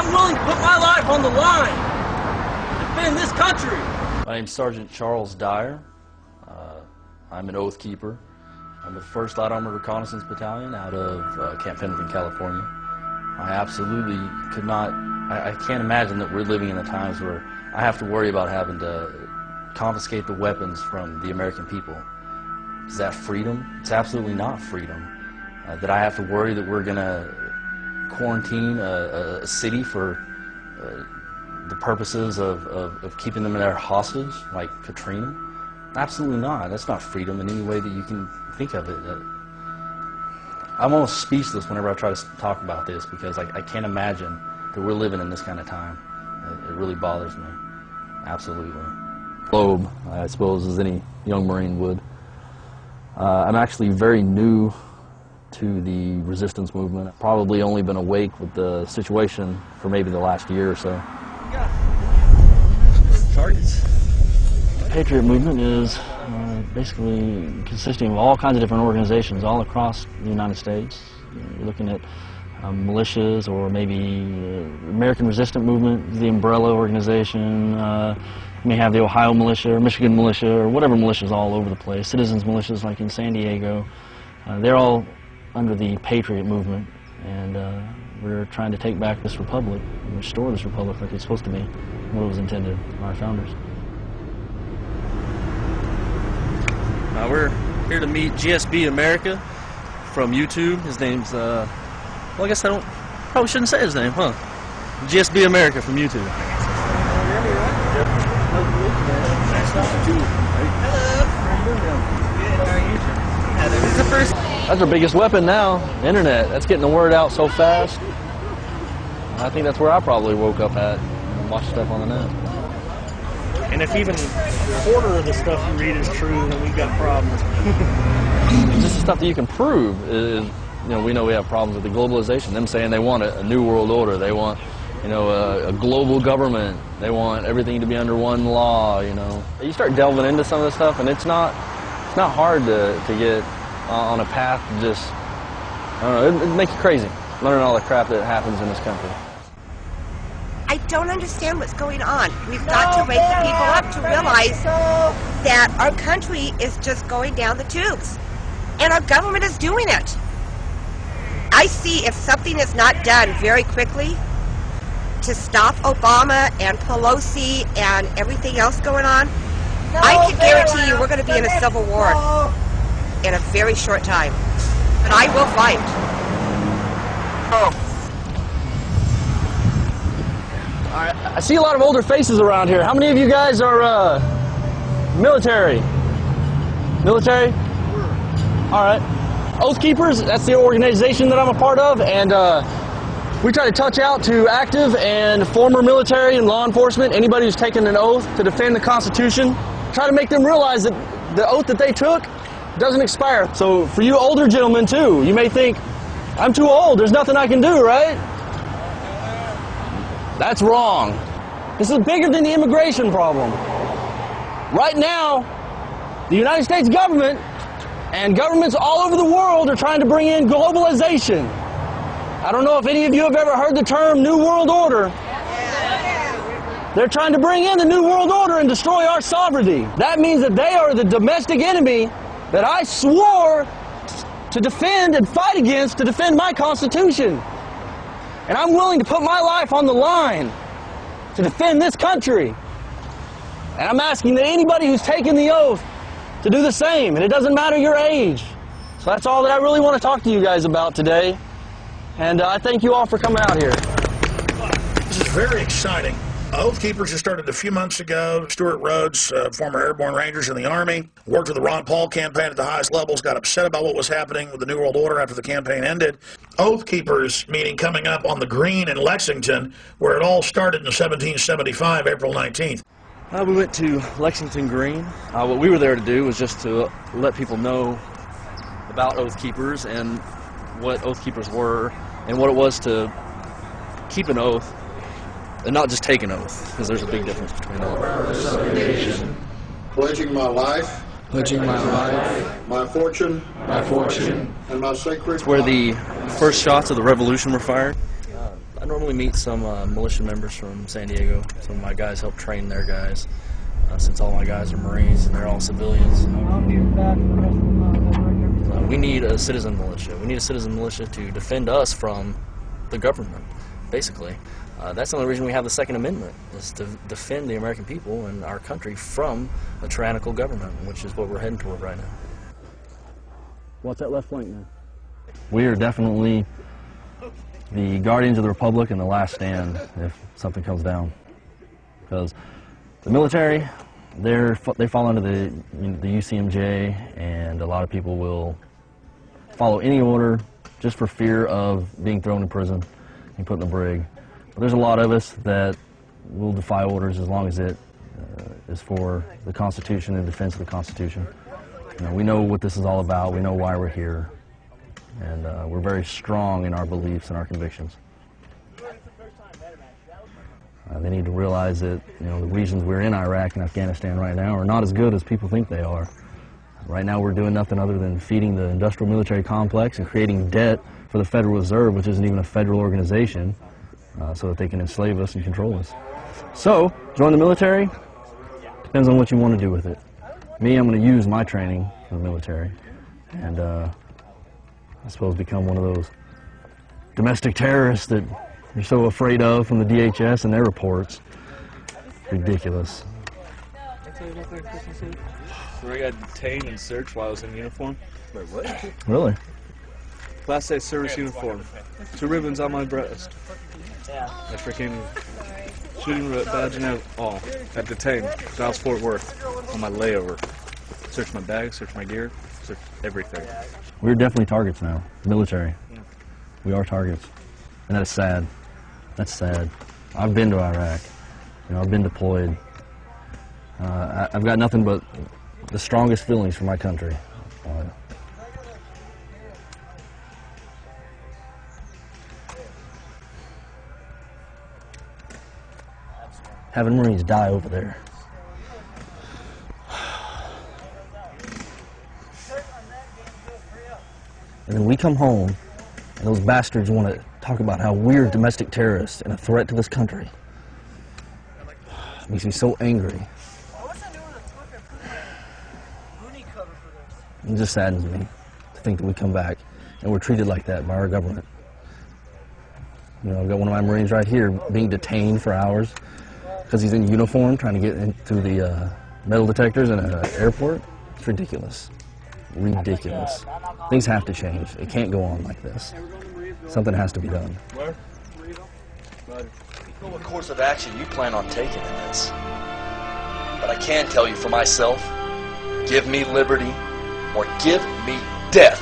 I'm willing to put my life on the line to defend this country. My name's Sergeant Charles Dyer. I'm an oath keeper. I'm with 1st Light Armored Reconnaissance Battalion out of Camp Pendleton, California. I absolutely could not, I can't imagine that we're living in the times where I have to worry about having to confiscate the weapons from the American people. Is that freedom? It's absolutely not freedom. That I have to worry that we're going to quarantine a city for the purposes of keeping them there hostage, like Katrina? Absolutely not. That's not freedom in any way that you can think of it. I'm almost speechless whenever I try to talk about this because I can't imagine that we're living in this kind of time. It really bothers me. Absolutely. P.O.W, I suppose, as any young Marine would. I'm actually very new to the resistance movement. I've probably only been awake with the situation for maybe the last year or so. Targets. The Patriot movement is basically consisting of all kinds of different organizations all across the United States. You're looking at militias, or maybe American Resistance Movement, the umbrella organization. You may have the Ohio militia or Michigan militia or whatever militias all over the place. Citizens militias like in San Diego. They're all under the Patriot movement, and we're trying to take back this republic and restore this republic like it's supposed to be, what it was intended by our founders. We're here to meet GSB America from YouTube. His name's, well, I guess probably shouldn't say his name, huh? GSB America from YouTube. That's our biggest weapon now, the internet. That's getting the word out so fast. I think that's where I probably woke up at and watched stuff on the net. And if even a quarter of the stuff you read is true, then we've got problems. Just the stuff that you can prove is, we know we have problems with the globalization. Them saying they want a new world order. They want, a global government. They want everything to be under one law, You start delving into some of this stuff, and it's not hard to get on a path to just, I don't know, it makes you crazy, learning all the crap that happens in this country. I don't understand what's going on. We've got to wake the people up to realize that our country is just going down the tubes, and our government is doing it. I see if something is not done very quickly to stop Obama and Pelosi and everything else going on, I can guarantee you we're going to be in a civil war in a very short time. But I will fight. All right, I see a lot of older faces around here. How many of you guys are military? Military? All right. Oath Keepers, that's the organization that I'm a part of, and we try to touch out to active and former military and law enforcement, anybody who's taken an oath to defend the Constitution. Try to make them realize that the oath that they took doesn't expire. So for you older gentlemen too, you may think, I'm too old, there's nothing I can do, right? That's wrong. This is bigger than the immigration problem. Right now, the United States government and governments all over the world are trying to bring in globalization. I don't know if any of you have ever heard the term New World Order. They're trying to bring in the New World Order and destroy our sovereignty. That means that they are the domestic enemy that I swore to defend and fight against to defend my Constitution. And I'm willing to put my life on the line to defend this country. And I'm asking that anybody who's taken the oath to do the same, and it doesn't matter your age. So that's all that I really want to talk to you guys about today. And I thank you all for coming out here. This is very exciting. Oath Keepers just started a few months ago. Stuart Rhodes, former airborne rangers in the Army, worked with the Ron Paul campaign at the highest levels, got upset about what was happening with the New World Order after the campaign ended. Oath Keepers meeting coming up on the Green in Lexington, where it all started in 1775, April 19th. We went to Lexington Green. What we were there to do was just to let people know about Oath Keepers and what Oath Keepers were and what it was to keep an oath and not just take an oath, because there's a big difference between oath. Pledging my life. Pledging my life. My fortune. My fortune. And my sacred. It's where the first shots of the Revolution were fired. I normally meet some militia members from San Diego. Some of my guys help train their guys, since all my guys are Marines and they're all civilians. We need a citizen militia. We need a citizen militia to defend us from the government, basically. That's the only reason we have the Second Amendment, is to defend the American people and our country from a tyrannical government, which is what we're heading toward right now. What's that left flank now? We are definitely the guardians of the Republic and the last stand if something comes down. Because the military, they fall under the UCMJ, and a lot of people will follow any order just for fear of being thrown in prison and put in the brig. But there's a lot of us that will defy orders as long as it is for the Constitution and defense of the Constitution. You know, we know what this is all about. We know why we're here. And we're very strong in our beliefs and our convictions. They need to realize that, you know, the reasons we're in Iraq and Afghanistan right now are not as good as people think they are. Right now we're doing nothing other than feeding the industrial military complex and creating debt for the Federal Reserve, which isn't even a federal organization, so that they can enslave us and control us. So, join the military, depends on what you want to do with it. Me, I'm going to use my training for the military, and I suppose become one of those domestic terrorists that you're so afraid of from the DHS and their reports. Ridiculous. Where I got detained and searched while I was in uniform. Wait, what? Really? Class A service uniform. 2 ribbons on my breast. I freaking shooting badge and all. Got detained. I was Fort Worth on my layover. Searched my bag, searched my gear, searched everything. We're definitely targets now. Military. We are targets. And that is sad. That's sad. I've been to Iraq. You know, I've been deployed. I've got nothing but the strongest feelings for my country. Having Marines die over there. And then we come home, and those bastards want to talk about how we're domestic terrorists and a threat to this country. It makes me so angry. It just saddens me to think that we come back and we're treated like that by our government. You know, I've got one of my Marines right here being detained for hours because he's in uniform trying to get into the metal detectors in an airport. It's ridiculous. Ridiculous. Things have to change. It can't go on like this. Something has to be done. What course of action you plan on taking in this? But I can tell you for myself, give me liberty or give me death.